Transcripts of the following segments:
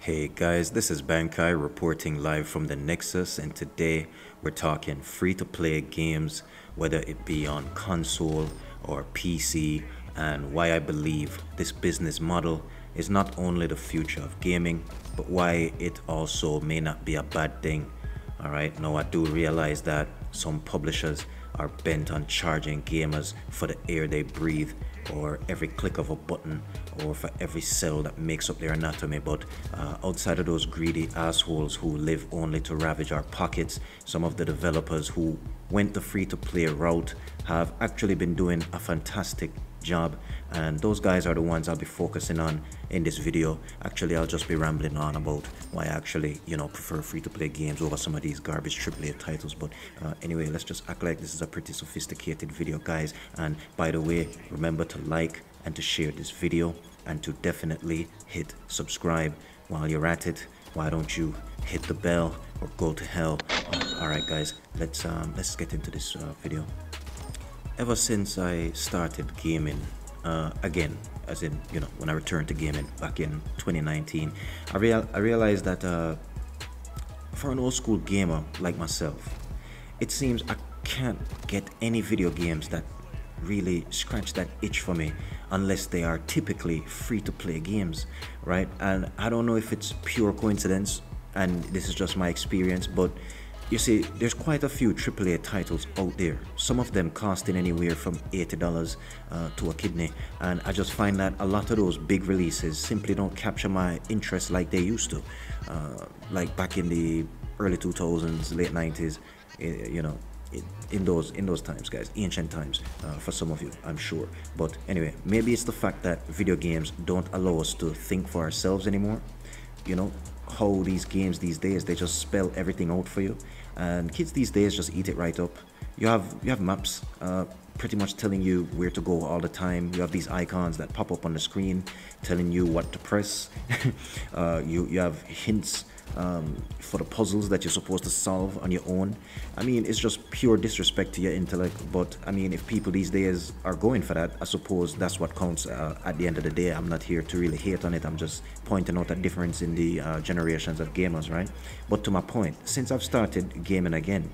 Hey guys, this is Bankai reporting live from the Nexus, and today we're talking free to play games, whether it be on console or PC, and why I believe this business model is not only the future of gaming, but why it also may not be a bad thing. Alright, now I do realize that some publishers are bent on charging gamers for the air they breathe, or every click of a button, or for every cell that makes up their anatomy. But outside of those greedy assholes who live only to ravage our pockets, some of the developers who went the free to play route have actually been doing a fantastic job, and those guys are the ones I'll be focusing on in this video. Actually, I'll just be rambling on about why I actually prefer free to play games over some of these garbage AAA titles. But anyway, let's just act like this is a pretty sophisticated video, guys. And by the way, remember to like and to share this video, and to definitely hit subscribe. While you're at it, why don't you hit the bell or go to hell? All right guys, let's get into this video. Ever since I started gaming again, as in, when I returned to gaming back in 2019, I realized that for an old school gamer like myself, it seems I can't get any video games that really scratch that itch for me unless they are typically free to play games, right? And I don't know if it's pure coincidence and this is just my experience, but you see, there's quite a few AAA titles out there, some of them costing anywhere from $80 to a kidney, and I just find that a lot of those big releases simply don't capture my interest like they used to, like back in the early 2000s, late 90s, in those times, guys, ancient times, for some of you, I'm sure. But anyway, maybe it's the fact that video games don't allow us to think for ourselves anymore. How these games these days, they just spell everything out for you, and kids these days just eat it right up. You have maps pretty much telling you where to go all the time. You have these icons that pop up on the screen telling you what to press. You have hints for the puzzles that you're supposed to solve on your own. I mean, it's just pure disrespect to your intellect, but I mean, if people these days are going for that, I suppose that's what counts at the end of the day. I'm not here to really hate on it, I'm just pointing out a difference in the generations of gamers, right? But to my point, since I've started gaming again,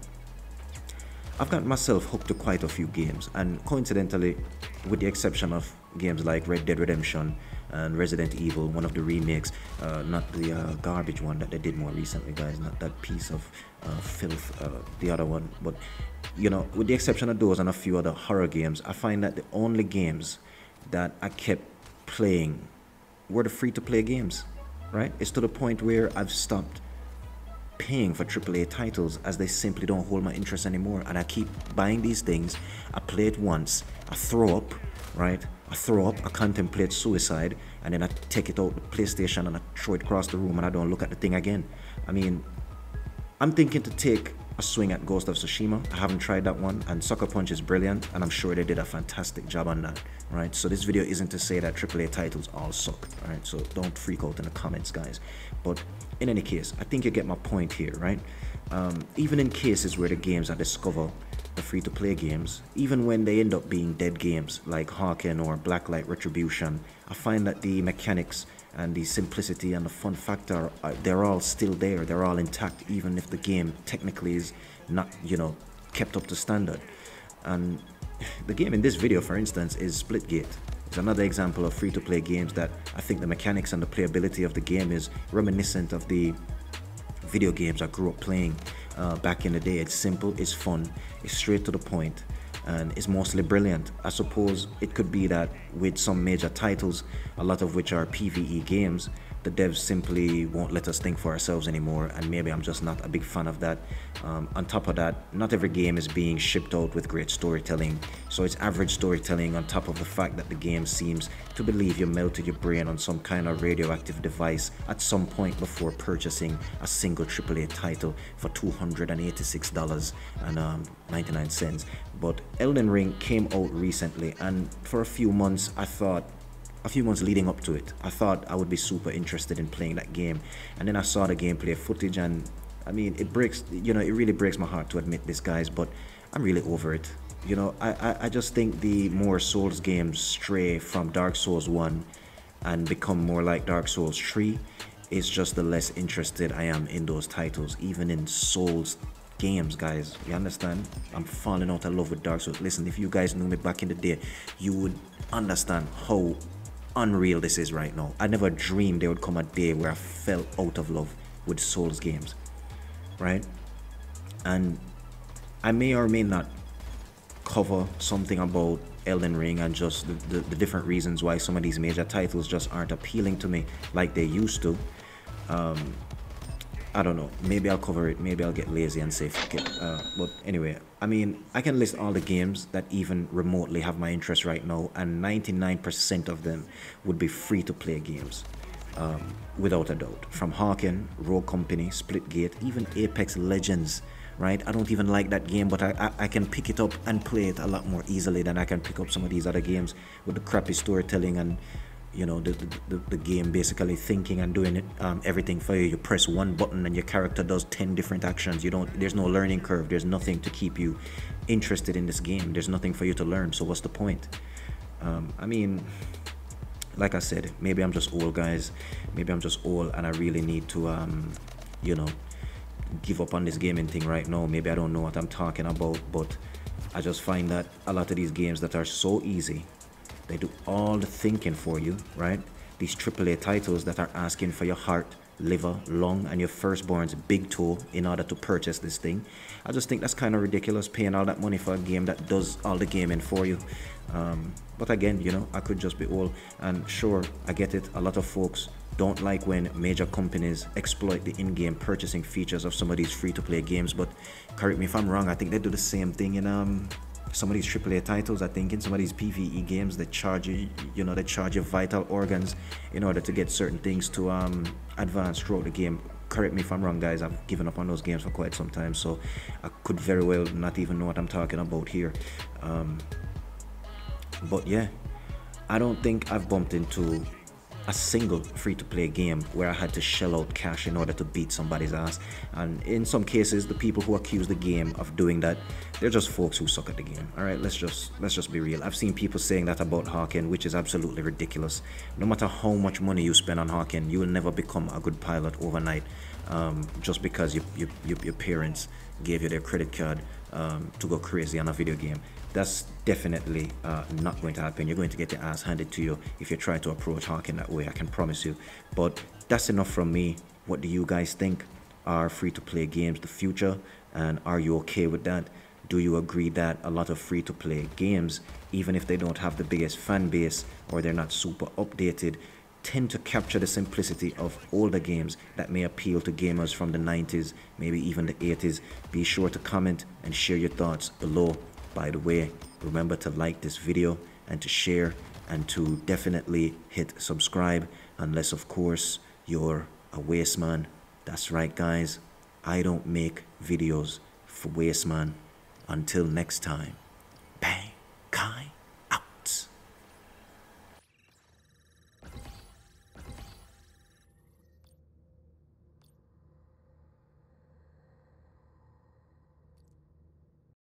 I've got myself hooked to quite a few games, and coincidentally, with the exception of games like Red Dead Redemption and Resident Evil, one of the remakes, not the garbage one that they did more recently, guys, not that piece of filth, the other one, but with the exception of those and a few other horror games, I find that the only games that I kept playing were the free-to-play games, right? It's to the point where I've stopped paying for AAA titles as they simply don't hold my interest anymore, and I keep buying these things. I play it once, I throw up, right? I contemplate suicide, and then I take it out the PlayStation and I throw it across the room and I don't look at the thing again. I mean, I'm thinking to take a swing at Ghost of Tsushima. I haven't tried that one, and Sucker Punch is brilliant, and I'm sure they did a fantastic job on that, right? So this video isn't to say that AAA titles all suck, right? So don't freak out in the comments, guys. But in any case, I think you get my point here, right? Even in cases where the games I discover, the free-to-play games, even when they end up being dead games like Hawken or Blacklight Retribution, I find that the mechanics and the simplicity and the fun factor, they're all still there, they're all intact, even if the game technically is not, kept up to standard. And the game in this video, for instance, is Splitgate. It's another example of free-to-play games that I think the mechanics and the playability of the game is reminiscent of the video games I grew up playing back in the day. It's simple, it's fun, it's straight to the point, and it's mostly brilliant. I suppose it could be that with some major titles, a lot of which are PvE games, the devs simply won't let us think for ourselves anymore, and maybe I'm just not a big fan of that. On top of that, not every game is being shipped out with great storytelling, so it's average storytelling on top of the fact that the game seems to believe you melted your brain on some kind of radioactive device at some point before purchasing a single AAA title for $286.99. But Elden Ring came out recently, and for a few months leading up to it, I thought I would be super interested in playing that game, and then I saw the gameplay footage, and I mean, it really breaks my heart to admit this, guys, but I'm really over it. I just think the more Souls games stray from Dark Souls 1 and become more like Dark Souls 3, it's just the less interested I am in those titles, even in Souls games, guys. You understand? I'm falling out of love with Dark Souls. Listen, if you guys knew me back in the day, you would understand how unreal this is right now. I never dreamed there would come a day where I fell out of love with Souls games, right? And I may or may not cover something about Elden Ring and just the different reasons why some of these major titles just aren't appealing to me like they used to. I don't know, maybe I'll cover it, maybe I'll get lazy and say fuck it. But anyway, I mean, I can list all the games that even remotely have my interest right now, and 99% of them would be free to play games, without a doubt. From Hawken, Rogue Company, Splitgate, even Apex Legends, right? I don't even like that game, but I can pick it up and play it a lot more easily than I can pick up some of these other games with the crappy storytelling and, you know, the game basically thinking and doing it, everything for you. You press one button and your character does 10 different actions. There's no learning curve. There's nothing to keep you interested in this game. There's nothing for you to learn. So what's the point? I mean, like I said, maybe I'm just old, guys. Maybe I'm just old and I really need to, you know, give up on this gaming thing right now. Maybe I don't know what I'm talking about, but I just find that a lot of these games that are so easy, they do all the thinking for you, right? These AAA titles that are asking for your heart, liver, lung, and your firstborn's big toe in order to purchase this thing. I just think that's kind of ridiculous, paying all that money for a game that does all the gaming for you. But again, you know, I could just be old. And sure, I get it. A lot of folks don't like when major companies exploit the in-game purchasing features of some of these free-to-play games. But correct me if I'm wrong, I think they do the same thing in some of these AAA titles. I think in some of these PvE games, they charge you, you know, they charge you vital organs in order to get certain things to advance throughout the game. Correct me if I'm wrong, guys. I've given up on those games for quite some time, so I could very well not even know what I'm talking about here. But yeah, I don't think I've bumped into a single free-to-play game where I had to shell out cash in order to beat somebody's ass. And in some cases, the people who accuse the game of doing that, they're just folks who suck at the game. All right, let's just be real. I've seen people saying that about Hawken, which is absolutely ridiculous. No matter how much money you spend on Hawken, you will never become a good pilot overnight, just because your parents gave you their credit card to go crazy on a video game. That's definitely not going to happen. You're going to get your ass handed to you if you try to approach Hawken that way, I can promise you. But that's enough from me. What do you guys think? Are free-to-play games the future? And are you okay with that? Do you agree that a lot of free-to-play games, even if they don't have the biggest fan base or they're not super updated, tend to capture the simplicity of older games that may appeal to gamers from the 90s, maybe even the 80s? Be sure to comment and share your thoughts below. By the way, remember to like this video and to share and to definitely hit subscribe, unless of course you're a waste man. That's right, guys. I don't make videos for waste man. Until next time.